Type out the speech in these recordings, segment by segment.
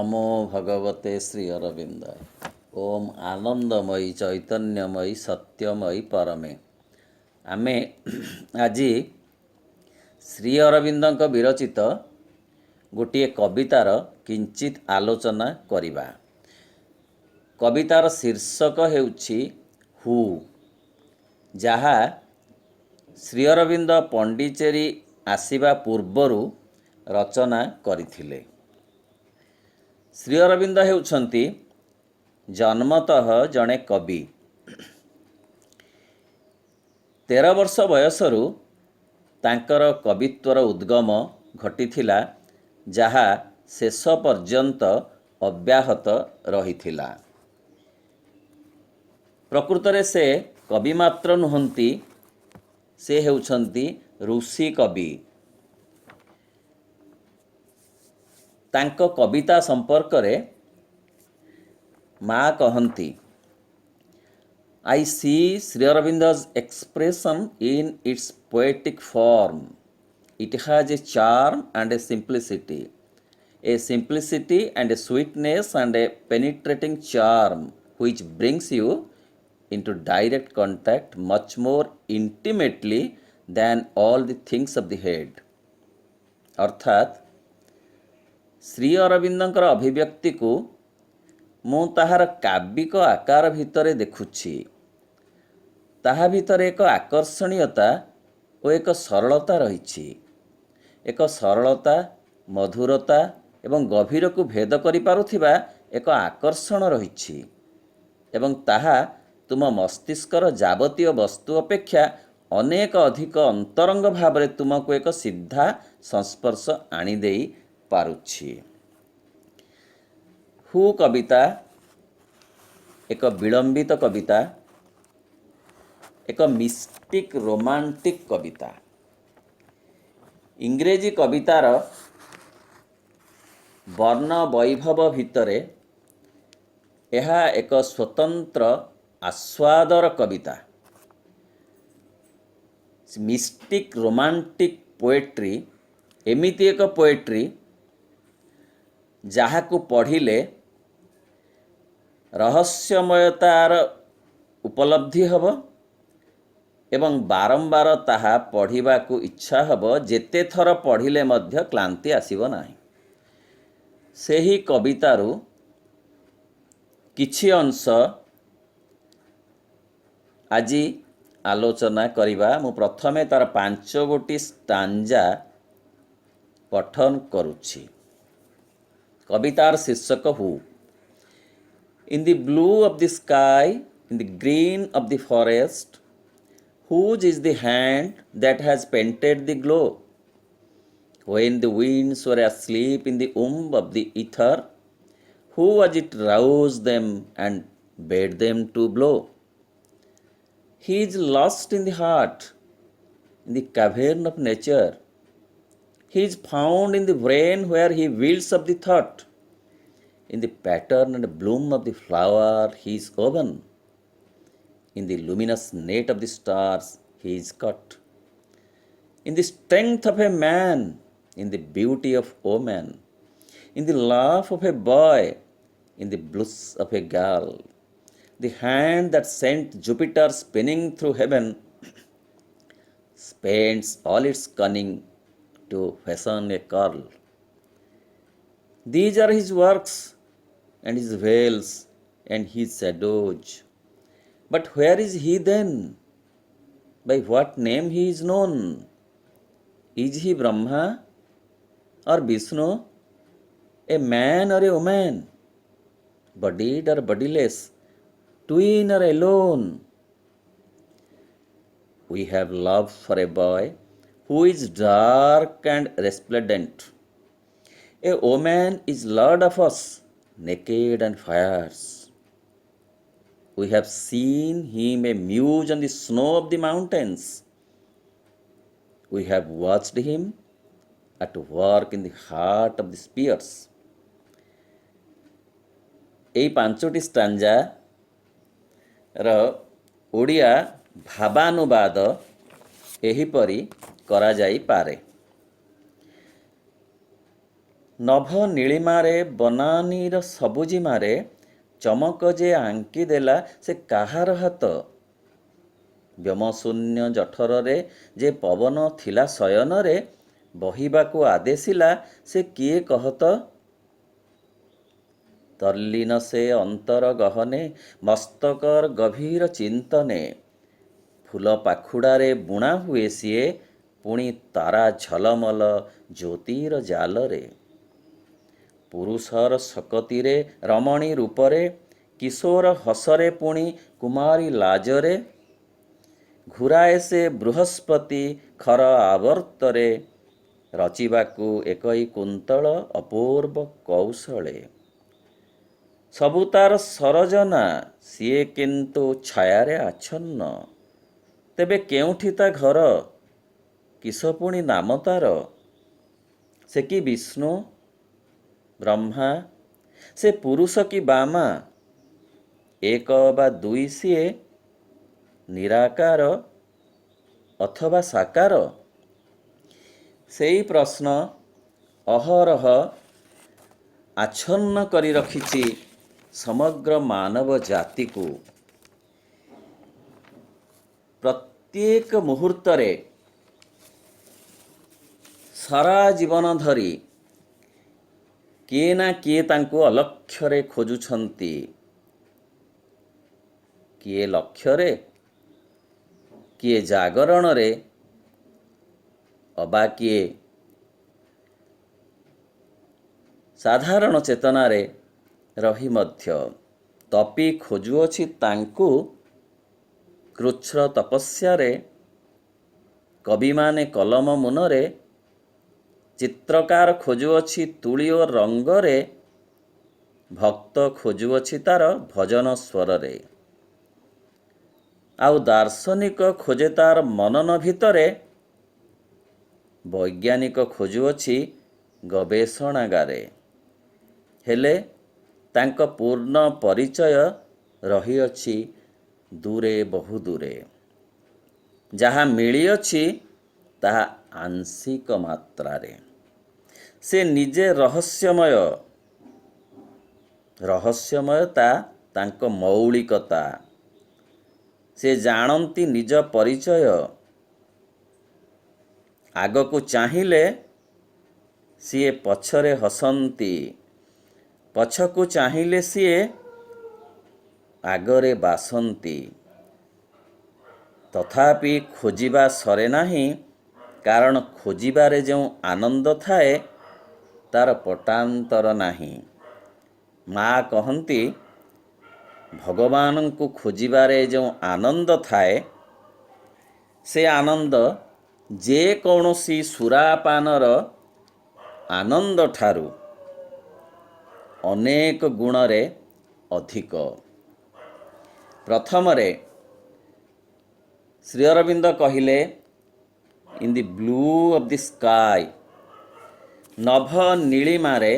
नमो भगवते श्री अरविंद। ओम आनंदमयी चैतन्यमयी सत्यमयी परमे। आमे आज श्री अरविंद विरचित गोटे कवितार किंचित आलोचना करिबा। कवितार शीर्षक हेउछि हु, जहा श्री अरविंद पंडिचेरी आसिबा पूर्वरु रचना करिथिले। श्री अरविंद हेउछंती जन्मतः जड़े कवि। 13 वर्ष बयसरु तांकर कवित्वर उद्गम घटिथिला, जहा शेष पर्यंत अब्याहत रहिथिला। प्रकृतरे से कवि मात्र नुहंती, से हेउछंती ऋषि कवि। तांको कविता संपर्क रे माँ कहंती, आई सी Shri अरविंद's expression in its poetic form. It has a charm and a simplicity and a sweetness and a penetrating charm which brings you into direct contact much more intimately than all the things of the head. अर्थात श्री अरविंदर अभिव्यक्ति को मु ताहार काव्यिक आकार भितर देखुछि। ताहा भितर एक आकर्षणीयता और एक सरलता रही। एक सरलता, मधुरता एवं गभीर को भेद करि पारुथिबा एक आकर्षण रही एवं ताहा तुम मस्तिष्कर जावतीय वस्तु अपेक्षा अनेक अधिक अंतरंग भाव तुमको एक सीधा संस्पर्श आनी देई पारुछि। हु कविता एक विलंबित कविता, एक मिस्टिक रोमांटिक कविता। इंग्रेजी कवितार वर्ण वैभव भितरे यह एक स्वतंत्र आस्वादर कविता। मिस्टिक रोमांटिक पोएट्री एमिति एक पोएट्री जहाकू पढ़िले रहस्यमयतार उपलब्धि हब एवं बारंबार ताहा पढ़िबा को इच्छा हब। जेते थर पढ़िले मध्य क्लांति आसीब नाही। सेही कवितारू किछि अंश आज आलोचना करिबा। मु प्रथमे तार 5 गोटी स्टांजा पठन करुछि। कवितार शीर्षक who. In the blue of the sky, in the green of the forest, whose is the hand that has painted the glow? When the winds were asleep in the womb of the ether, who was it roused them and bade them to blow? He is lost in the heart, in the cavern of nature. He is found in the brain where he wields up the thought. In the pattern and bloom of the flower he is woven. In the luminous net of the stars he is caught. In the strength of a man, in the beauty of woman, in the laugh of a boy, in the bliss of a girl, the hand that sent Jupiter spinning through heaven spends all its cunning to fashion a curl. These are his works and his veils and his shadows. But where is he then? By what name he is known? Is he Brahma or Vishnu, a man or a woman, bodied or bodiless, twin or alone? We have love for a boy who is dark and resplendent. A woman is lord of us, naked and fierce. We have seen him a muse on the snow of the mountains. We have watched him at work in the heart of the spears. এই 5টি stanza ର ଓଡ଼ିଆ ଭାବାନୁବାଦ ଏହିପରି କରାଯାଇପାରେ। ନଭ ନୀଳିମାରେ ବନାନୀର ସବୁଜିମାରେ ଚମକ ଯେ ଆଙ୍କି ଦେଲା ସେ କାହାର ହାତ? ବ୍ୟୋମଶୂନ୍ୟ ଜଠରରେ ଯେ ପବନ ଥିଲା ଶୟନରେ ବହିବାକୁ ଆଦେଶିଲା ସେ କିଏ କହତ? ତଲ୍ଲୀନ ସେ ଅନ୍ତର ଗହନେ ମସ୍ତକର ଗଭୀର ଚିନ୍ତନେ ଫୁଲ ପାଖୁଡ଼ାରେ ବୁଣା ହୁଏ ସିଏ ପୁଣି ତାରା ଝଲମଲ ଜ୍ୟୋତିର ଜାଲରେ। ପୁରୁଷର ଶକତିରେ ରମଣୀ ରୂପରେ କିଶୋର ହସରେ ପୁଣି କୁମାରୀ ଲାଜରେ ଘୁରାଏ ସେ ବୃହସ୍ପତି ଖର ଆବର୍ତ୍ତରେ ରଚିବାକୁ ଏକଇ କୁନ୍ତଳ ଅପୂର୍ବ କୌଶଳେ। ସବୁ ତାର ସରଜନା ସିଏ କିନ୍ତୁ ଛାୟାରେ ଆଚ୍ଛନ୍ନ। ତେବେ କେଉଁଠି ତା ଘର? କିସ ପୁଣି ନାମ ତାର? ସେ କି ବିଷ୍ଣୁ ବ୍ରହ୍ମା? ସେ ପୁରୁଷ କି ବାମା? ଏକ ବା ଦୁଇ ସିଏ ନିରାକାର ଅଥବା ସାକାର? ସେଇ ପ୍ରଶ୍ନ ଅହରହ ଆଚ୍ଛନ୍ନ କରି ରଖିଛି ସମଗ୍ର ମାନବ ଜାତିକୁ। ପ୍ରତ୍ୟେକ ମୁହୂର୍ତ୍ତରେ ସାରା ଜୀବନ ଧରି କିଏ ନା କିଏ ତାଙ୍କୁ ଅଲକ୍ଷ୍ୟରେ ଖୋଜୁଛନ୍ତି। କିଏ ଲକ୍ଷ୍ୟରେ, କିଏ ଜାଗରଣରେ, ଅବା କିଏ ସାଧାରଣ ଚେତନାରେ ରହି ମଧ୍ୟ ତପି ଖୋଜୁଅଛି ତାଙ୍କୁ। କୃଚ୍ଛ୍ର ତପସ୍ୟାରେ କବିମାନେ କଲମ ମୁନରେ, ଚିତ୍ରକାର ଖୋଜୁଅଛି ତୂଳୀ ଓ ରଙ୍ଗରେ, ଭକ୍ତ ଖୋଜୁଅଛି ତାର ଭଜନ ସ୍ୱରରେ। ଆଉ ଦାର୍ଶନିକ ଖୋଜେ ତାର ମନନ ଭିତରେ, ବୈଜ୍ଞାନିକ ଖୋଜୁଅଛି ଗବେଷଣାଗାରେ। ହେଲେ ତାଙ୍କ ପୂର୍ଣ୍ଣ ପରିଚୟ ରହିଅଛି ଦୂରେ ବହୁ ଦୂରେ। ଯାହା ମିଳିଅଛି ତାହା ଆଂଶିକ ମାତ୍ରାରେ। ସେ ନିଜେ ରହସ୍ୟମୟ। ରହସ୍ୟମୟତା ତାଙ୍କ ମୌଳିକତା। ସେ ଜାଣନ୍ତି ନିଜ ପରିଚୟ। ଆଗକୁ ଚାହିଁଲେ ସିଏ ପଛରେ ହସନ୍ତି, ପଛକୁ ଚାହିଁଲେ ସିଏ ଆଗରେ ବାସନ୍ତି। ତଥାପି ଖୋଜିବା ସରେ ନାହିଁ, କାରଣ ଖୋଜିବାରେ ଯେଉଁ ଆନନ୍ଦ ଥାଏ ତାର ପଟାନ୍ତର ନାହିଁ। ମା କହନ୍ତି, ଭଗବାନଙ୍କୁ ଖୋଜିବାରେ ଯେଉଁ ଆନନ୍ଦ ଥାଏ ସେ ଆନନ୍ଦ ଯେକୌଣସି ସୁରାପାନର ଆନନ୍ଦ ଠାରୁ ଅନେକ ଗୁଣରେ ଅଧିକ। ପ୍ରଥମରେ ଶ୍ରୀ ଅରବିନ୍ଦ କହିଲେ, in the blue of the sky, ନଭ ନୀଳିମାରେ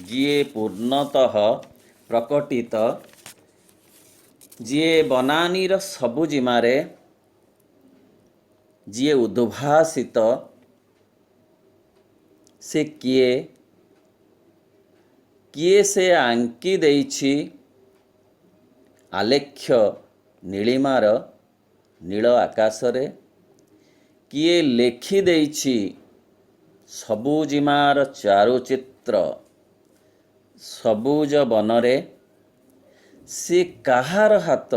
ଯିଏ ପୂର୍ଣ୍ଣତଃ ପ୍ରକଟିତ, ଯିଏ ବନାନୀର ସବୁଜିମାରେ ଯିଏ ଉଦ୍ଭାସିତ, ସେ କିଏ? କିଏ ସେ ଆଙ୍କି ଦେଇଛି ଆଲେଖ୍ୟ ନୀଳିମାର ନୀଳ ଆକାଶରେ? କିଏ ଲେଖି ଦେଇଛି ସବୁଜିମାର ଚାରୁଚିତ୍ର ସବୁଜ ବନରେ? ସେ କାହାର ହାତ?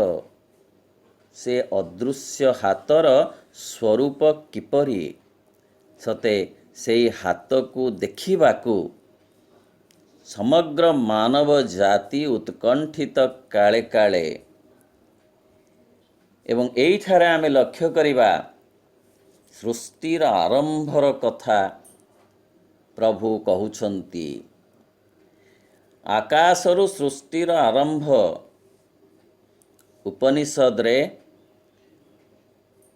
ସେ ଅଦୃଶ୍ୟ ହାତର ସ୍ୱରୂପ କିପରି? ସତେ ସେଇ ହାତକୁ ଦେଖିବାକୁ ସମଗ୍ର ମାନବ ଜାତି ଉତ୍କଣ୍ଠିତ କାଳେ କାଳେ। ଏବଂ ଏଇଠାରେ ଆମେ ଲକ୍ଷ୍ୟ କରିବା ସୃଷ୍ଟିର ଆରମ୍ଭର କଥା ପ୍ରଭୁ କହୁଛନ୍ତି। ଆକାଶରୁ ସୃଷ୍ଟିର ଆରମ୍ଭ। ଉପନିଷଦରେ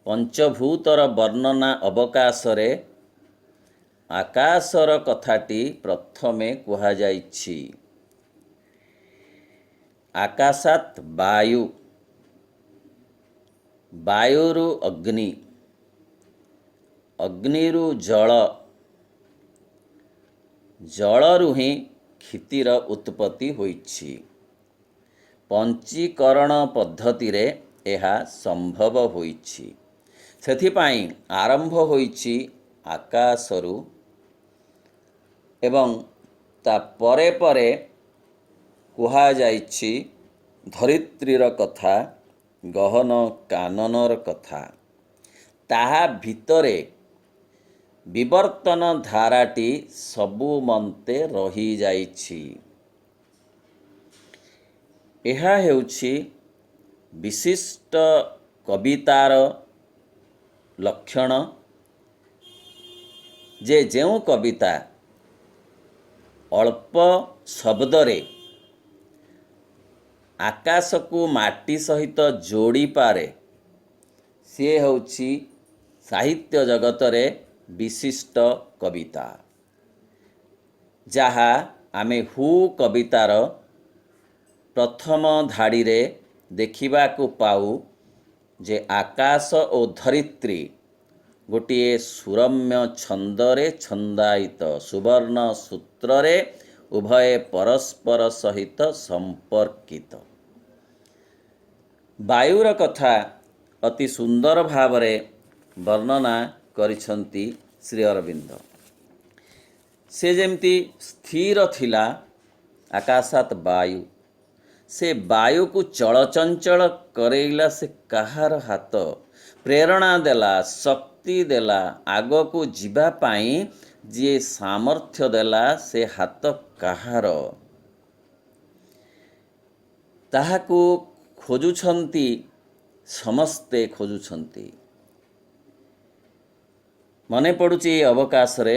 ପଞ୍ଚଭୂତର ବର୍ଣ୍ଣନା ଅବକାଶରେ ଆକାଶର କଥାଟି ପ୍ରଥମେ କୁହାଯାଇଛି। ଆକାଶାତ୍ ବାୟୁ, ବାୟୁରୁ ଅଗ୍ନି, ଅଗ୍ନିରୁ ଜଳ, ଜଳରୁ ହିଁ କ୍ଷିତିର ଉତ୍ପତ୍ତି ହୋଇଛି। ପଞ୍ଚୀକରଣ ପଦ୍ଧତିରେ ଏହା ସମ୍ଭବ ହୋଇଛି। ସେଥିପାଇଁ ଆରମ୍ଭ ହୋଇଛି ଆକାଶରୁ ଏବଂ ତା ପରେ ପରେ କୁହାଯାଇଛି ଧରିତ୍ରୀର କଥା, ଗହନ କାନନର କଥା। ତାହା ଭିତରେ ବିବର୍ତ୍ତନ ଧାରାଟି ସବୁ ମନ୍ତେ ରହିଯାଇଛି। ଏହା ହେଉଛି ବିଶିଷ୍ଟ କବିତାର ଲକ୍ଷଣ ଯେ ଯେଉଁ କବିତା ଅଳ୍ପ ଶବ୍ଦରେ ଆକାଶକୁ ମାଟି ସହିତ ଯୋଡ଼ିପାରେ, ସିଏ ହେଉଛି ସାହିତ୍ୟ ଜଗତରେ ବିଶିଷ୍ଟ କବିତା। ଯାହା ଆମେ ହୁ କବିତାର ପ୍ରଥମ ଧାଡ଼ିରେ ଦେଖିବାକୁ ପାଉ ଯେ ଆକାଶ ଓ ଧରିତ୍ରୀ ଗୋଟିଏ ସୁରମ୍ୟ ଛନ୍ଦରେ ଛନ୍ଦାୟିତ ସୁବର୍ଣ୍ଣ ସୂତ୍ରରେ ଉଭୟ ପରସ୍ପର ସହିତ ସମ୍ପର୍କିତ। ବାୟୁର କଥା ଅତି ସୁନ୍ଦର ଭାବରେ ବର୍ଣ୍ଣନା କରିଛନ୍ତି ଶ୍ରୀ ଅରବିନ୍ଦ। ସେ ଯେମିତି ସ୍ଥିର ଥିଲା ଆକାଶାତ୍ ବାୟୁ, ସେ ବାୟୁକୁ ଚଳଚଞ୍ଚଳ କରେଇଲା ସେ କାହାର ହାତ, ପ୍ରେରଣା ଦେଲା, ଶକ୍ତି ଦେଲା, ଆଗକୁ ଯିବା ପାଇଁ ଯିଏ ସାମର୍ଥ୍ୟ ଦେଲା ସେ ହାତ କାହାର, ତାହାକୁ ଖୋଜୁଛନ୍ତି, ସମସ୍ତେ ଖୋଜୁଛନ୍ତି। ମନେ ପଡ଼ୁଛି ଏ ଅବକାଶରେ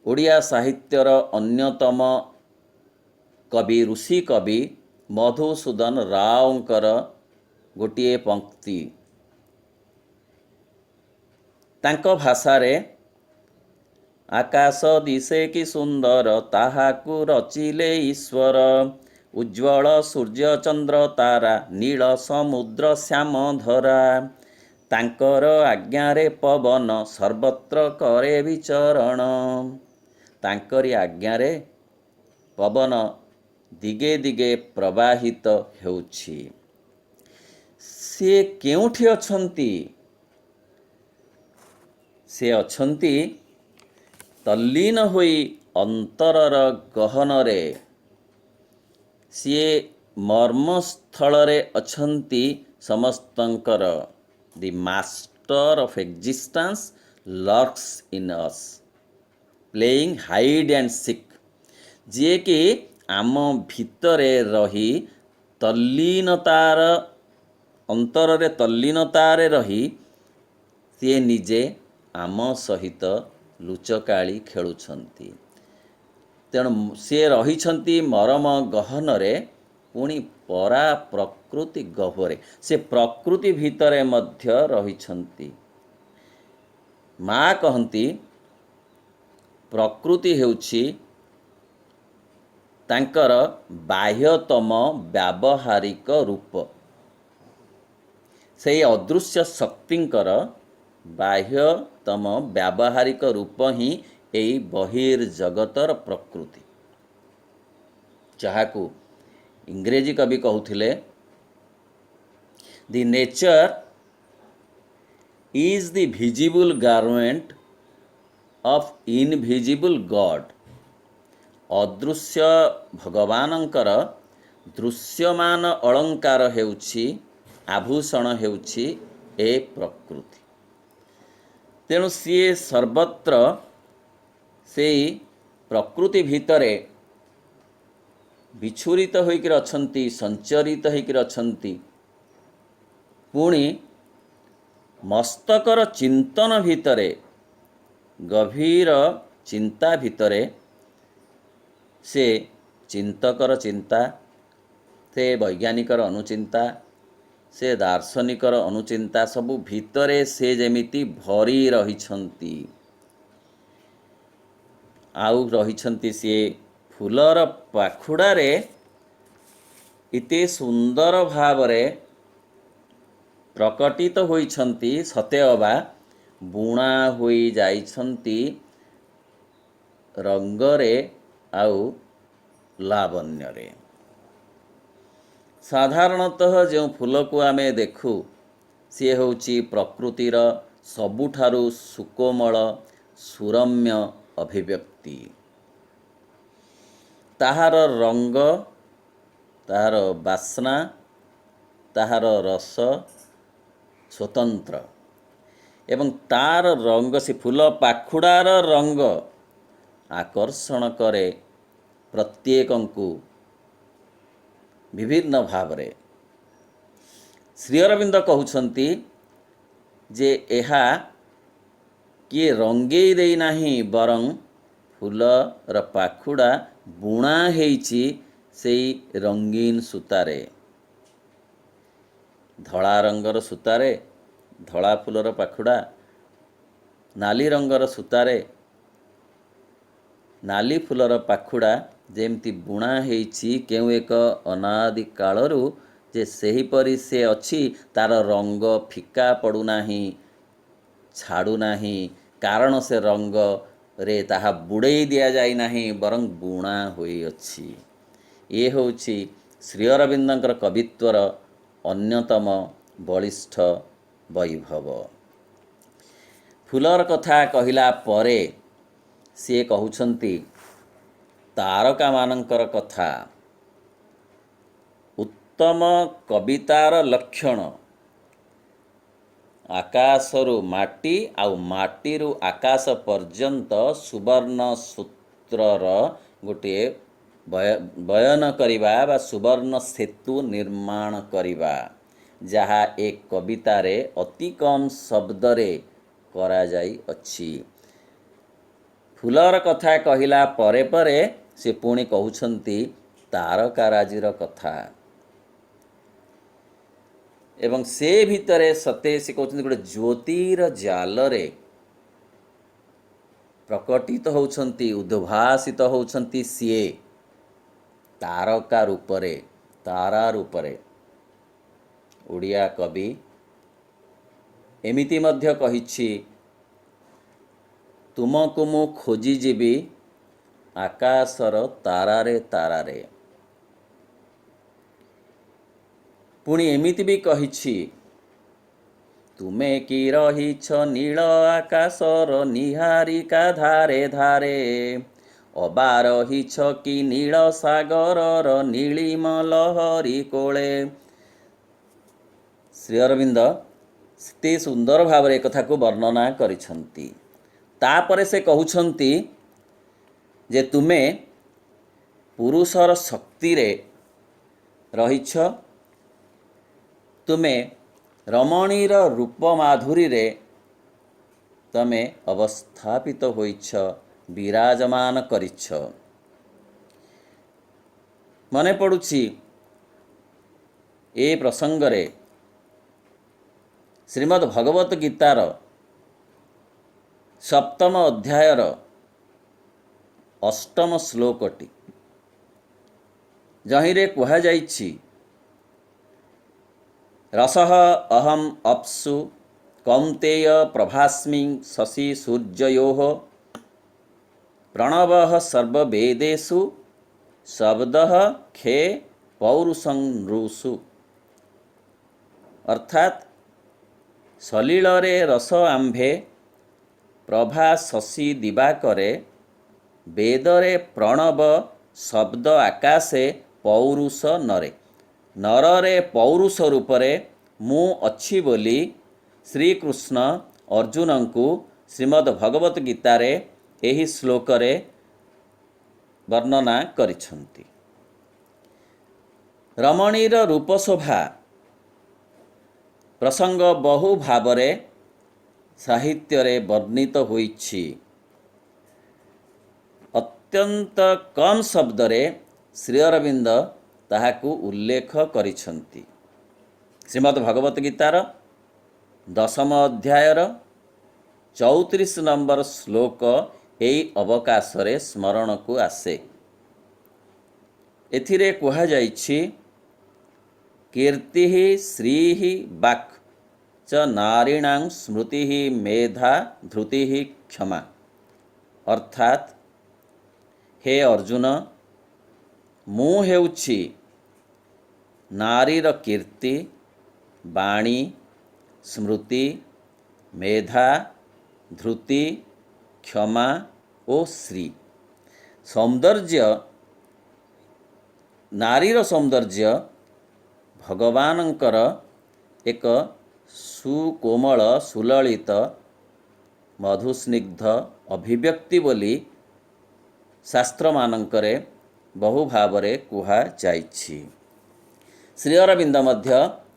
ଓଡ଼ିଆ ସାହିତ୍ୟର ଅନ୍ୟତମ କବି, ଋଷି କବି ମଧୁସୂଦନ ରାଓଙ୍କର ଗୋଟିଏ ପଂକ୍ତି। ତାଙ୍କ ଭାଷାରେ ଆକାଶ ଦିଶେ କି ସୁନ୍ଦର, ତାହାକୁ ରଚିଲେ ଈଶ୍ୱର। ଉଜ୍ଜ୍ୱଳ ସୂର୍ଯ୍ୟ ଚନ୍ଦ୍ର ତାରା, ନୀଳ ସମୁଦ୍ର ଶ୍ୟାମ ଧରା। ତାଙ୍କର ଆଜ୍ଞାରେ ପବନ, ସର୍ବତ୍ର କରେ ବିଚରଣ। ତାଙ୍କରି ଆଜ୍ଞାରେ ପବନ ଦିଗେ ଦିଗେ ପ୍ରବାହିତ ହେଉଛି। ସିଏ କେଉଁଠି ଅଛନ୍ତି? ସେ ଅଛନ୍ତି ତଲ୍ଲୀନ ହୋଇ ଅନ୍ତରର ଗହନରେ। ସିଏ ମର୍ମସ୍ଥଳରେ ଅଛନ୍ତି ସମସ୍ତଙ୍କର। The master of existence lurks in us, playing hide and seek. ଯିଏକି ଆମ ଭିତରେ ରହି ତଲ୍ଲୀନତାର ଅନ୍ତରରେ ତଲ୍ଲୀନତାରେ ରହି ସିଏ ନିଜେ ଆମ ସହିତ ଲୁଚକାଳି ଖେଳୁଛନ୍ତି। ତେଣୁ ସିଏ ରହିଛନ୍ତି ମରମ ଗହନରେ, ପୁଣି ପରା ପ୍ରକୃତି ଗହ୍ୱରେ। ସେ ପ୍ରକୃତି ଭିତରେ ମଧ୍ୟ ରହିଛନ୍ତି। ମା କହନ୍ତି ପ୍ରକୃତି ହେଉଛି ତାଙ୍କର ବାହ୍ୟତମ ବ୍ୟାବହାରିକ ରୂପ। ସେହି ଅଦୃଶ୍ୟ ଶକ୍ତିଙ୍କର ବାହ୍ୟତମ ବ୍ୟାବହାରିକ ରୂପ ହିଁ ଏହି ବହିର୍ଜଗତର ପ୍ରକୃତି, ଯାହାକୁ ଇଂରେଜୀ କବି କହୁଥିଲେ the nature is the visible garment of invisible God. ଅଦୃଶ୍ୟ ଭଗବାନଙ୍କର ଦୃଶ୍ୟମାନ ଅଳଙ୍କାର ହେଉଛି, ଆଭୂଷଣ ହେଉଛି ଏ ପ୍ରକୃତି। ତେଣୁ ସିଏ ସର୍ବତ୍ର ସେଇ ପ୍ରକୃତି ଭିତରେ ବିଛୁରିତ ହୋଇକରି ଅଛନ୍ତି, ସଞ୍ଚରିତ ହୋଇକରି ଅଛନ୍ତି। ପୁଣି ମସ୍ତକର ଚିନ୍ତନ ଭିତରେ, ଗଭୀର ଚିନ୍ତା ଭିତରେ ସେ ଚିନ୍ତକର ଚିନ୍ତା, ସେ ବୈଜ୍ଞାନିକର ଅନୁଚିନ୍ତା, ସେ ଦାର୍ଶନିକର ଅନୁଚିନ୍ତା ସବୁ ଭିତରେ ସେ ଯେମିତି ଭରି ରହିଛନ୍ତି। ଆଉ ରହିଛନ୍ତି ସିଏ ଫୁଲର ପାଖୁଡ଼ାରେ ଏତେ ସୁନ୍ଦର ଭାବରେ ପ୍ରକଟିତ ହୋଇଛନ୍ତି, ସତେ ଅବା ବୁଣା ହୋଇ ଯାଇଛନ୍ତି ରଙ୍ଗରେ ଆଉ ଲାବଣ୍ୟରେ। ସାଧାରଣତଃ ଯେଉଁ ଫୁଲକୁ ଆମେ ଦେଖୁ ସିଏ ହେଉଛି ପ୍ରକୃତିର ସବୁଠାରୁ ସୁକୋମଳ ସୁରମ୍ୟ ଅଭିବ୍ୟକ୍ତି। ତାହାର ରଙ୍ଗ, ତାହାର ବାସ୍ନା, ତାହାର ରସ ସ୍ୱତନ୍ତ୍ର ଏବଂ ତାର ରଙ୍ଗ, ସେ ଫୁଲ ପାଖୁଡ଼ାର ରଙ୍ଗ ଆକର୍ଷଣ କରେ ପ୍ରତ୍ୟେକଙ୍କୁ ବିଭିନ୍ନ ଭାବରେ। ଶ୍ରୀ ଅରବିନ୍ଦ କହୁଛନ୍ତି ଯେ ଏହା କିଏ ରଙ୍ଗେଇ ଦେଇନାହିଁ, ବରଂ ଫୁଲର ପାଖୁଡ଼ା ବୁଣା ହେଇଛି ସେଇ ରଙ୍ଗୀନ ସୂତାରେ। ଧଳା ରଙ୍ଗର ସୂତାରେ ଧଳା ଫୁଲର ପାଖୁଡ଼ା, ନାଲି ରଙ୍ଗର ସୂତାରେ ନାଲି ଫୁଲର ପାଖୁଡ଼ା ଯେମିତି ବୁଣା ହେଇଛି କେଉଁ ଏକ ଅନାଦି କାଳରୁ, ଯେ ସେହିପରି ସେ ଅଛି। ତାର ରଙ୍ଗ ଫିକା ପଡ଼ୁନାହିଁ, ଛାଡ଼ୁନାହିଁ, କାରଣ ସେ ରଙ୍ଗରେ ତାହା ବୁଡ଼େଇ ଦିଆଯାଇନାହିଁ, ବରଂ ବୁଣା ହୋଇଅଛି। ଏ ହେଉଛି ଶ୍ରୀ ଅରବିନ୍ଦଙ୍କର କବିତ୍ୱର ଅନ୍ୟତମ ବଳିଷ୍ଠ ବୈଭବ। ଫୁଲର କଥା କହିଲା ପରେ ସିଏ କହୁଛନ୍ତି ତାରକାମାନଙ୍କର କଥା। ଉତ୍ତମ କବିତାର ଲକ୍ଷଣ ଆକାଶରୁ ମାଟି ଆଉ ମାଟିରୁ ଆକାଶ ପର୍ଯ୍ୟନ୍ତ ସୁବର୍ଣ୍ଣ ସୂତ୍ରର ଗୋଟିଏ ବୟନ କରିବା ବା ସୁବର୍ଣ୍ଣ ସେତୁ ନିର୍ମାଣ କରିବା, ଯାହା ଏ କବିତାରେ ଅତି କମ୍ ଶବ୍ଦରେ କରାଯାଇଅଛି। ଫୁଲର କଥା କହିଲା ପରେ ପରେ ସେ ପୁଣି କହୁଛନ୍ତି ତାରକାରାଜିର କଥା। ଏବଂ ସେ ଭିତରେ ସତେ ସେ କହୁଛନ୍ତି ଗୋଟେ ଜ୍ୟୋତିର ଜାଲରେ ପ୍ରକଟିତ ହେଉଛନ୍ତି, ଉଦ୍ଭାସିତ ହେଉଛନ୍ତି ସିଏ ତାରକା ରୂପରେ, ତାରା ରୂପରେ। ଓଡ଼ିଆ କବି ଏମିତି ମଧ୍ୟ କହିଛି, ତୁମକୁ ମୁଁ ଖୋଜି ଯିବି ଆକାଶର ତାରାରେ ତାରାରେ। ପୁଣି ଏମିତି ବି କହିଛି, ତୁମେ କି ରହିଛ ନୀଳ ଆକାଶର ନିହାରିକା ଧାରେ ଧାରେ, ଅବା ରହିଛ କି ନୀଳ ସାଗରର ନୀଳିମ ଲହରୀ କୋଳେ। ଶ୍ରୀ ଅରବିନ୍ଦ ଏତେ ସୁନ୍ଦର ଭାବରେ ଏକଥାକୁ ବର୍ଣ୍ଣନା କରିଛନ୍ତି। ତାପରେ ସେ କହୁଛନ୍ତି ଯେ ତୁମେ ପୁରୁଷର ଶକ୍ତିରେ ରହିଛ, ତୁମେ ରମଣୀର ରୂପ ମାଧୁରୀରେ ତମେ ଅବସ୍ଥାପିତ ହୋଇଛ, ବିରାଜମାନ କରିଛ। ମନେ ପଡ଼ୁଛି ଏ ପ୍ରସଙ୍ଗରେ ଶ୍ରୀମଦ୍ ଭଗବତ ଗୀତାର 7ମ ଅଧ୍ୟାୟର 8ମ ଶ୍ଲୋକଟି, ଯହିଁରେ କୁହାଯାଇଛି ରସଃ ଅହମ୍ ଅପ୍ସୁ କୌନ୍ତେୟ ପ୍ରଭାସ୍ମି ଶଶି ସୂର୍ଯ୍ୟୟୋଃ ପ୍ରଣବଃ ସର୍ବବେଦେଷୁ ଶବ୍ଦଃ ଖେ ପୌରୁଷଂ ନୃଷୁ। ଅର୍ଥାତ୍ ସଲିଳରେ ରସ ଆମ୍ଭେ, ପ୍ରଭା ଶଶି ଦିବାକରେ, ବେଦରେ ପ୍ରଣବ ଶବ୍ଦ ଆକାଶେ, ପୌରୁଷ ନରେ। ନରରେ ପୌରୁଷ ରୂପରେ ମୁଁ ଅଛି ବୋଲି ଶ୍ରୀକୃଷ୍ଣ ଅର୍ଜୁନଙ୍କୁ ଶ୍ରୀମଦ୍ ଭଗବତ ଗୀତାରେ ଏହି ଶ୍ଲୋକରେ ବର୍ଣ୍ଣନା କରିଛନ୍ତି। ରମଣୀର ରୂପଶୋଭା ପ୍ରସଙ୍ଗ ବହୁ ଭାବରେ ସାହିତ୍ୟରେ ବର୍ଣ୍ଣିତ ହୋଇଛି। ଅତ୍ୟନ୍ତ କମ୍ ଶବ୍ଦରେ ଶ୍ରୀ ଅରବିନ୍ଦ ତାହାକୁ ଉଲ୍ଲେଖ କରିଛନ୍ତି। ଶ୍ରୀମଦ୍ ଭଗବତ ଗୀତାର 10ମ ଅଧ୍ୟାୟର 34 ନମ୍ବର ଶ୍ଲୋକ ଏହି ଅବକାଶରେ ସ୍ମରଣକୁ ଆସେ। ଏଥିରେ କୁହାଯାଇଛି, କୀର୍ତ୍ତିଃ ଶ୍ରୀଃ ବାକ୍ ଚ ନାରୀଣାଂ ସ୍ମୃତିଃ ମେଧା ଧୃତିଃ କ୍ଷମା। ଅର୍ଥାତ୍ हे अर्जुन, ମୁଁ ହେଉଛି ନାରୀର କୀର୍ତ୍ତି, ବାଣୀ, ସ୍ମୃତି, ମେଧା, ଧୃତି, କ୍ଷମା ଓ ଶ୍ରୀ। ସୌନ୍ଦର୍ଯ୍ୟ, ନାରୀର ସୌନ୍ଦର୍ଯ୍ୟ ଭଗବାନଙ୍କର ଏକ ସୁକୋମଳ ସୁଲଳିତ ମଧୁସ୍ନିଗ୍ଧ ଅଭିବ୍ୟକ୍ତି ବୋଲି ଶାସ୍ତ୍ରମାନଙ୍କରେ ବହୁ ଭାବରେ କୁହାଯାଇଛି। ଶ୍ରୀ ଅରବିନ୍ଦ ମଧ୍ୟ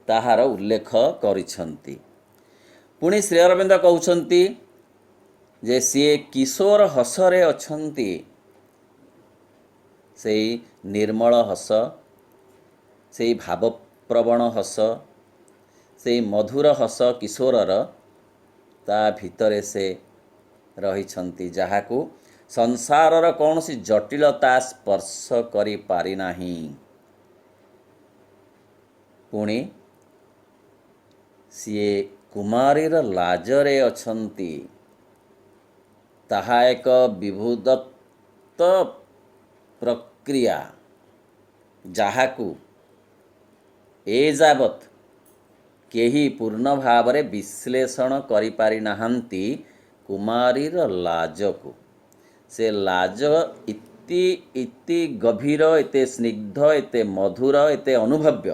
ତାହାର ଉଲ୍ଲେଖ କରିଛନ୍ତି। ପୁଣି ଶ୍ରୀ ଅରବିନ୍ଦ କହୁଛନ୍ତି ଯେ ସିଏ କିଶୋର ହସରେ ଅଛନ୍ତି। ସେଇ ନିର୍ମଳ ହସ, ସେଇ ଭାବପ୍ରବଣ ହସ, ସେଇ ମଧୁର ହସ କିଶୋରର, ତା ଭିତରେ ସେ ରହିଛନ୍ତି, ଯାହାକୁ ସଂସାରର କୌଣସି ଜଟିଳତା ସ୍ପର୍ଶ କରିପାରିନାହିଁ। ପୁଣି ସିଏ କୁମାରୀର ଲାଜରେ ଅଛନ୍ତି। ତାହା ଏକ ବିଭୁଦତ୍ତ ପ୍ରକ୍ରିୟା, ଯାହାକୁ ଏଯାବତ୍ କେହି ପୂର୍ଣ୍ଣ ଭାବରେ ବିଶ୍ଳେଷଣ କରିପାରିନାହାନ୍ତି। କୁମାରୀର ଲାଜକୁ, ସେ ଲାଜ ଇତି ଗଭୀର, ଏତେ ସ୍ନିଗ୍ଧ, ଏତେ ମଧୁର, ଏତେ ଅନୁଭବ୍ୟ,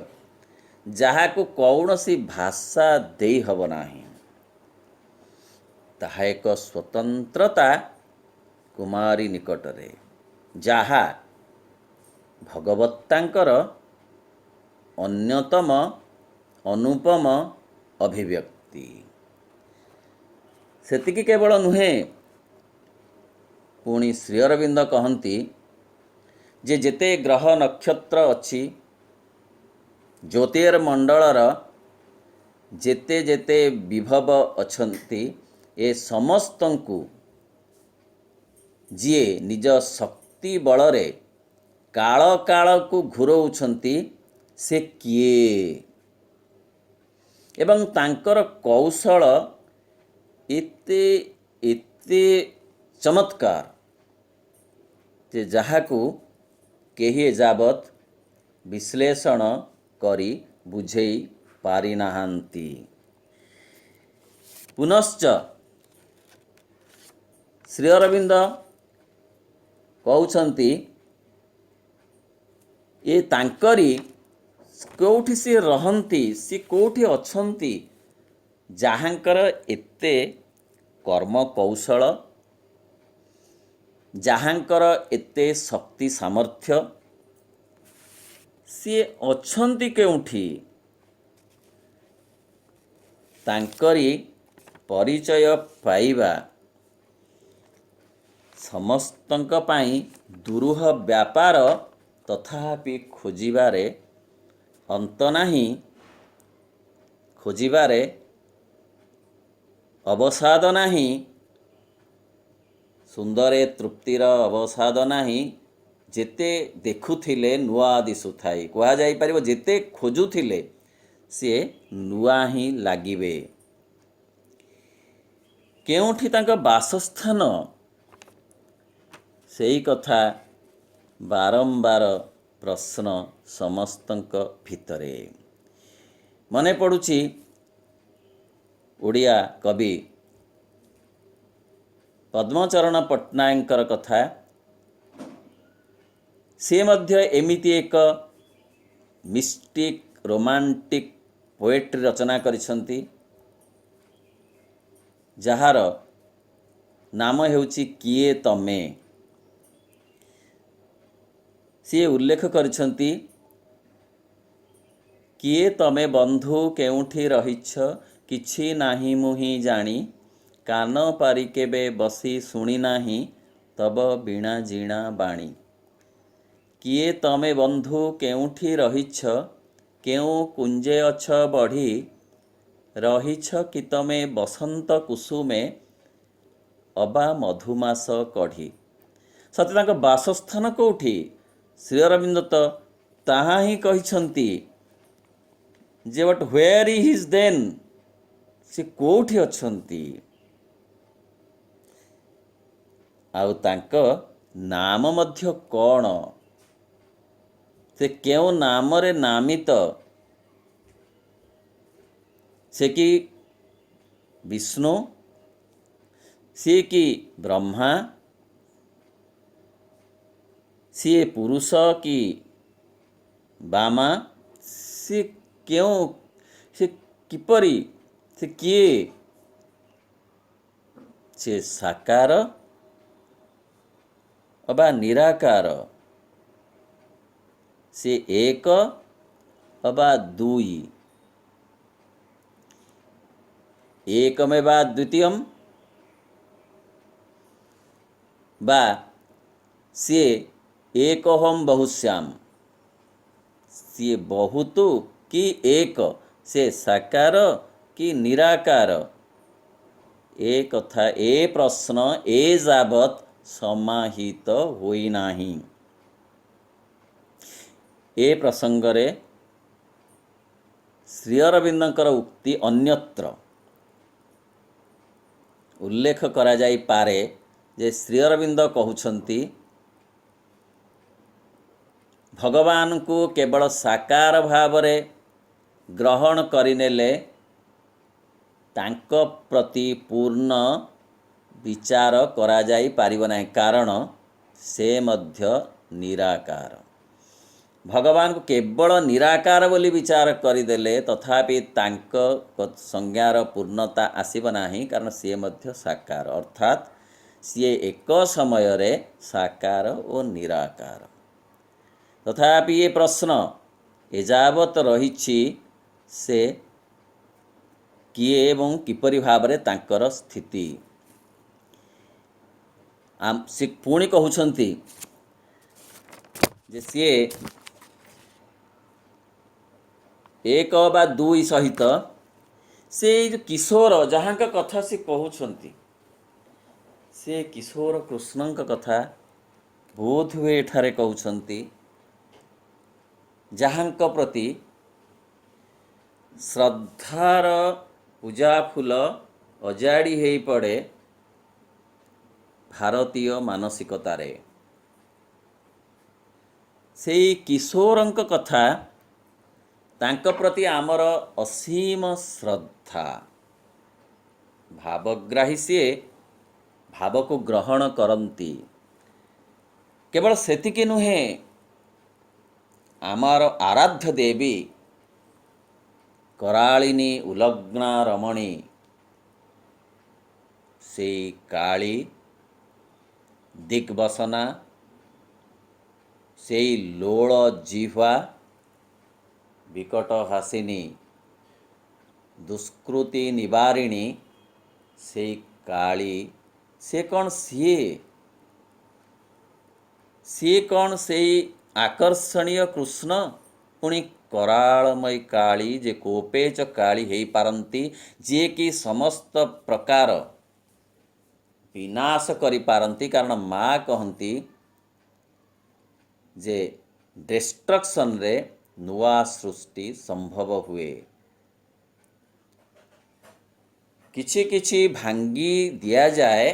ଯାହାକୁ କୌଣସି ଭାଷା ଦେଇ ହେବ ନାହିଁ। ତାହା ଏକ ସ୍ୱତନ୍ତ୍ରତା କୁମାରୀ ନିକଟରେ, ଯାହା ଭଗବତ୍ତାଙ୍କର ଅନ୍ୟତମ ଅନୁପମ ଅଭିବ୍ୟକ୍ତି। ସେତିକି କେବଳ ନୁହେଁ, ପୁଣି ଶ୍ରୀ ଅରବିନ୍ଦ କହନ୍ତି ଯେ ଯେତେ ଗ୍ରହ ନକ୍ଷତ୍ର ଅଛି, ଜ୍ୟୋତିର୍ମଣ୍ଡଳର ଯେତେ ଯେତେ ବିଭବ ଅଛନ୍ତି, ଏ ସମସ୍ତଙ୍କୁ ଯିଏ ନିଜ ଶକ୍ତି ବଳରେ କାଳ କାଳକୁ ଘୁରଉଛନ୍ତି, ସେ କିଏ? ଏବଂ ତାଙ୍କର କୌଶଳ ଏତେ ଏତେ ଚମତ୍କାର ଯେ ଯାହାକୁ କେହି ଏଯାବତ୍ ବିଶ୍ଳେଷଣ କରି ବୁଝେଇ ପାରିନାହାନ୍ତି। ପୁନଶ୍ଚ ଶ୍ରୀ ଅରବିନ୍ଦ କହୁଛନ୍ତି, ଏ ତାଙ୍କରି କେଉଁଠି ସିଏ ରହନ୍ତି, ସିଏ କେଉଁଠି ଅଛନ୍ତି, ଯାହାଙ୍କର ଏତେ କର୍ମ କୌଶଳ, ଯାହାଙ୍କର ଏତେ ଶକ୍ତି ସାମର୍ଥ୍ୟ, ସିଏ ଅଛନ୍ତି କେଉଁଠି? ତାଙ୍କରି ପରିଚୟ ପାଇବା ସମସ୍ତଙ୍କ ପାଇଁ ଦୁରୂହ ବ୍ୟାପାର। ତଥାପି ଖୋଜିବାରେ ଅନ୍ତ ନାହିଁ, ଖୋଜିବାରେ ଅବସାଦ ନାହିଁ, ସୁନ୍ଦରେ ତୃପ୍ତିର ଅବସାଦ ନାହିଁ। ଯେତେ ଦେଖୁଥିଲେ ନୂଆ ଦିଶୁଥାଏ। କୁହାଯାଇପାରିବ, ଯେତେ ଖୋଜୁଥିଲେ ସିଏ ନୂଆ ହିଁ ଲାଗିବେ। କେଉଁଠି ତାଙ୍କ ବାସସ୍ଥାନ, ସେଇ କଥା ବାରମ୍ବାର ପ୍ରଶ୍ନ ସମସ୍ତଙ୍କ ଭିତରେ। ମନେ ପଡ଼ୁଛି ଓଡ଼ିଆ କବି ପଦ୍ମଚରଣ ପଟ୍ଟନାୟକଙ୍କର କଥା। ସେ ମଧ୍ୟ ଏମିତି ଏକ ମିଷ୍ଟିକ୍ ରୋମାଣ୍ଟିକ୍ ପୋଏଟ୍ରି ରଚନା କରିଛନ୍ତି, ଯାହାର ନାମ ହେଉଛି କିଏ ତମେ। ସିଏ ଉଲ୍ଲେଖ କରିଛନ୍ତି, କିଏ ତମେ ବନ୍ଧୁ କେଉଁଠି ରହିଛ, କିଛି ନାହିଁ ମୁହିଁ ଜାଣି, କାନ ପାରି କେବେ ବସି ଶୁଣି ନାହିଁ, ତବ ବୀଣା ଜିଣା ବାଣୀ। କିଏ ତମେ ବନ୍ଧୁ କେଉଁଠି ରହିଛ, କେଉଁ କୁଞ୍ଜେ ଅଛ ବଢ଼ି, ରହିଛ କି ତମେ ବସନ୍ତ କୁସୁମେ, ଅବା ମଧୁମାସ କଢ଼ି। ସତେ ତାଙ୍କ ବାସସ୍ଥାନ କେଉଁଠି? ଶ୍ରୀ ଅରବିନ୍ଦ ତ ତାହା ହିଁ କହିଛନ୍ତି ଯେ ବଟ୍ ହ୍ୱେର୍ ଇଜ୍ ଦେନ୍, ସେ କେଉଁଠି ଅଛନ୍ତି? ଆଉ ତାଙ୍କ ନାମ ମଧ୍ୟ କ'ଣ? ସେ କେଉଁ ନାମରେ ନାମିତ? ସେ କି ବିଷ୍ଣୁ? ସିଏ କି ବ୍ରହ୍ମା? ସିଏ ପୁରୁଷ କି ବାମା? ସିଏ କେଉଁ, ସେ କିପରି, ସେ କିଏ? ସେ ସାକାର ଅବା ନିରାକାର? ସେ ଏକ ଅବା ଦୁଇ? ଏକମେବା ଦ୍ୱିତୀୟମ୍ ବା ସିଏ ଏକୋହମ୍ ବହୁଶ୍ୟାମ୍? ସିଏ ବହୁତ କି ଏକ? ସେ ସାକାର କି ନିରାକାର? ଏ କଥା, ଏ ପ୍ରଶ୍ନ ଏ ଯାବତ୍ ସମାହିତ ହୋଇନାହିଁ। ଏ ପ୍ରସଙ୍ଗରେ ଶ୍ରୀ ଅରବିନ୍ଦଙ୍କର ଉକ୍ତି ଅନ୍ୟତ୍ର ଉଲ୍ଲେଖ କରାଯାଇପାରେ ଯେ ଶ୍ରୀ ଅରବିନ୍ଦ କହୁଛନ୍ତି ଭଗବାନଙ୍କୁ କେବଳ ସାକାର ଭାବରେ ଗ୍ରହଣ କରିନେଲେ ତାଙ୍କ ପ୍ରତି ପୂର୍ଣ୍ଣ ବିଚାର କରାଯାଇପାରିବ ନାହିଁ, କାରଣ ସେ ମଧ୍ୟ ନିରାକାର। ଭଗବାନଙ୍କୁ କେବଳ ନିରାକାର ବୋଲି ବିଚାର କରିଦେଲେ ତଥାପି ତାଙ୍କ ସଂଜ୍ଞାର ପୂର୍ଣ୍ଣତା ଆସିବ ନାହିଁ, କାରଣ ସିଏ ମଧ୍ୟ ସାକାର, ଅର୍ଥାତ୍ ସିଏ ଏକ ସମୟରେ ସାକାର ଓ ନିରାକାର। ତଥାପି ଏ ପ୍ରଶ୍ନ ଏଯାବତ୍ ରହିଛି ସେ କିଏ ଏବଂ କିପରି ଭାବରେ ତାଙ୍କର ସ୍ଥିତି। ସେ ପୁଣି କହୁଛନ୍ତି ଯେ ସିଏ ଏକ ବା ଦୁଇ ସହିତ ସେ ଯେଉଁ କିଶୋର ଯାହାଙ୍କ କଥା ସେ କହୁଛନ୍ତି, ସେ କିଶୋର କୃଷ୍ଣଙ୍କ କଥା ବୋଧହୁଏ ଏଠାରେ କହୁଛନ୍ତି, ଯାହାଙ୍କ ପ୍ରତି ଶ୍ରଦ୍ଧାର ପୂଜା ଫୁଲ ଅଜାଡ଼ି ହୋଇପଡ଼େ ଭାରତୀୟ ମାନସିକତାରେ। ସେଇ କିଶୋରଙ୍କ କଥା, ତାଙ୍କ ପ୍ରତି ଆମର ଅସୀମ ଶ୍ରଦ୍ଧା, ଭାବଗ୍ରାହୀ ସିଏ, ଭାବକୁ ଗ୍ରହଣ କରନ୍ତି। କେବଳ ସେତିକି ନୁହେଁ, ଆମର ଆରାଧ୍ୟ ଦେବୀ କରାଳିନୀ ଉଲଗ୍ନା ରମଣୀ, ସେଇ କାଳୀ ଦିଗ୍ବସନା, ସେଇ ଲୋଳ ଜିହ୍ୱା ବିକଟ ହାସିନୀ ଦୁଷ୍କୃତି ନିବାରିଣୀ, ସେଇ କାଳୀ, ସେ କ'ଣ ସିଏ କ'ଣ ସେଇ ଆକର୍ଷଣୀୟ କୃଷ୍ଣ? ପୁଣି କରାଳମୟୀ କାଳୀ, ଯେ କୋପେଚ କାଳୀ ହେଇପାରନ୍ତି, ଯିଏକି ସମସ୍ତ ପ୍ରକାର ବିନାଶ କରିପାରନ୍ତି, କାରଣ ମା କହନ୍ତି ଯେ ଡେଷ୍ଟ୍ରକ୍ସନରେ ନୂଆ ସୃଷ୍ଟି ସମ୍ଭବ ହୁଏ। କିଛି କିଛି ଭାଙ୍ଗି ଦିଆଯାଏ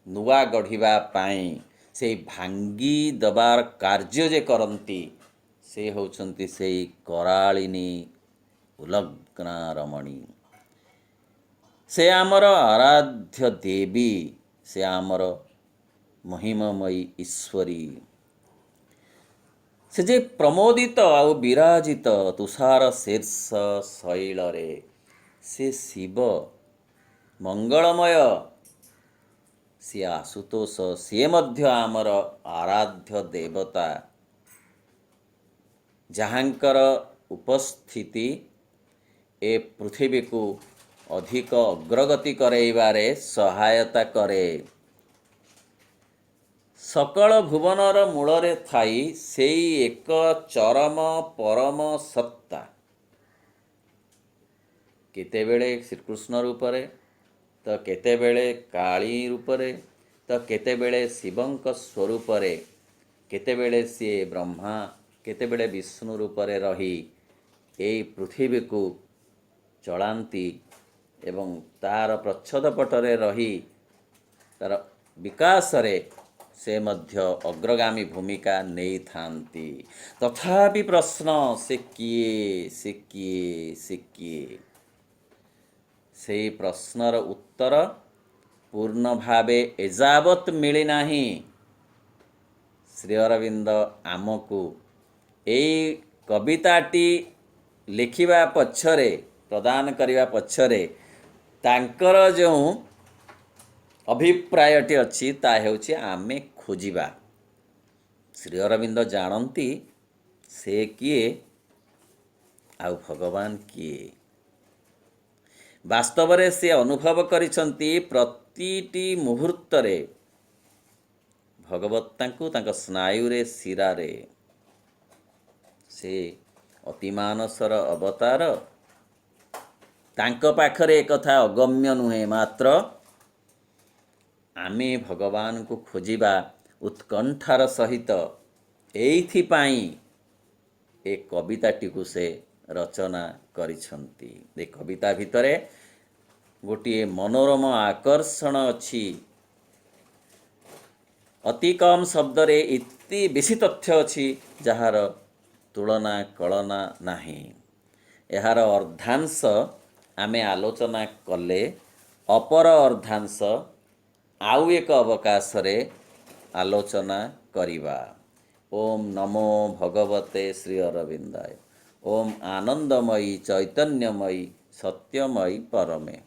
ନୂଆ ଗଢ଼ିବା ପାଇଁ। ସେଇ ଭାଙ୍ଗି ଦେବାର କାର୍ଯ୍ୟ ଯେ କରନ୍ତି, ସେ ହେଉଛନ୍ତି ସେଇ କରାଳିନୀ ଉଲଗ୍ନା ରମଣୀ। ସେ ଆମର ଆରାଧ୍ୟ ଦେବୀ, ସେ ଆମର ମହିମମୟୀ ଈଶ୍ୱରୀ। ସେ ଯେ ପ୍ରମୋଦିତ ଆଉ ବିରାଜିତ ତୁଷାର ଶୀର୍ଷ ଶୈଳରେ, ସେ ଶିବ ମଙ୍ଗଳମୟ, ସିଏ ଆଶୁତୋଷ, ସିଏ ମଧ୍ୟ ଆମର ଆରାଧ୍ୟ ଦେବତା, ଯାହାଙ୍କର ଉପସ୍ଥିତି ଏ ପୃଥିବୀକୁ ଅଧିକ ଅଗ୍ରଗତି କରାଇବାରେ ସହାୟତା କରେ। ସକଳ ଭୁବନର ମୂଳରେ ଥାଇ ସେଇ ଏକ ଚରମ ପରମ ସତ୍ତା, କେତେବେଳେ ଶ୍ରୀକୃଷ୍ଣ ରୂପରେ, ତ କେତେବେଳେ କାଳୀ ରୂପରେ, ତ କେତେବେଳେ ଶିବଙ୍କ ସ୍ୱରୂପରେ, କେତେବେଳେ ସିଏ ବ୍ରହ୍ମା, କେତେବେଳେ ବିଷ୍ଣୁ ରୂପରେ ରହି ଏଇ ପୃଥିବୀକୁ ଚଳାନ୍ତି ଏବଂ ତା'ର ପ୍ରଚ୍ଛଦ ପଟରେ ରହି ତା'ର ବିକାଶରେ से मध्य अग्रगामी भूमिका नहीं थांती। तथापि प्रश्न से किए से किए से किए से प्रश्नर उत्तर पूर्ण भावे एजावत मिली नाही। श्री अरविंद आमको एई कविताटी लिखिबा पछरे प्रदान करिबा पछरे तांकर जो अभिप्रायटी अच्छी ता हेउछि आमे खोजिबा। श्री अरविंद जानती से किए आउ भगवान किए। वास्तव में से अनुभव करिसंती प्रतिटी मुहूर्तरे भगवत्तांकु तांक स्नायुरे शिरारे से अतिमानसर अवतार। तांक पाखरे एक कथा अगम्य नुहे, मात्र आमे भगवान को खोजिबा उत्कंठार सहित एइथिपाई ए कविताटी को से रचना करिसंती। ए कविता भितरे गोटिए मनोरम आकर्षण अछि। अति कम शब्द रे इति बेसी तथ्य अछि जहार तुलना कलना नाही। एहार अर्धांश आमे आलोचना कले अपर अर्धांश आउ एक अवकाश रे आलोचना करिबा। ओम नमो भगवते श्री अरविंदाय। ओम आनंदमयी चैतन्यमयी सत्यमयी परमे।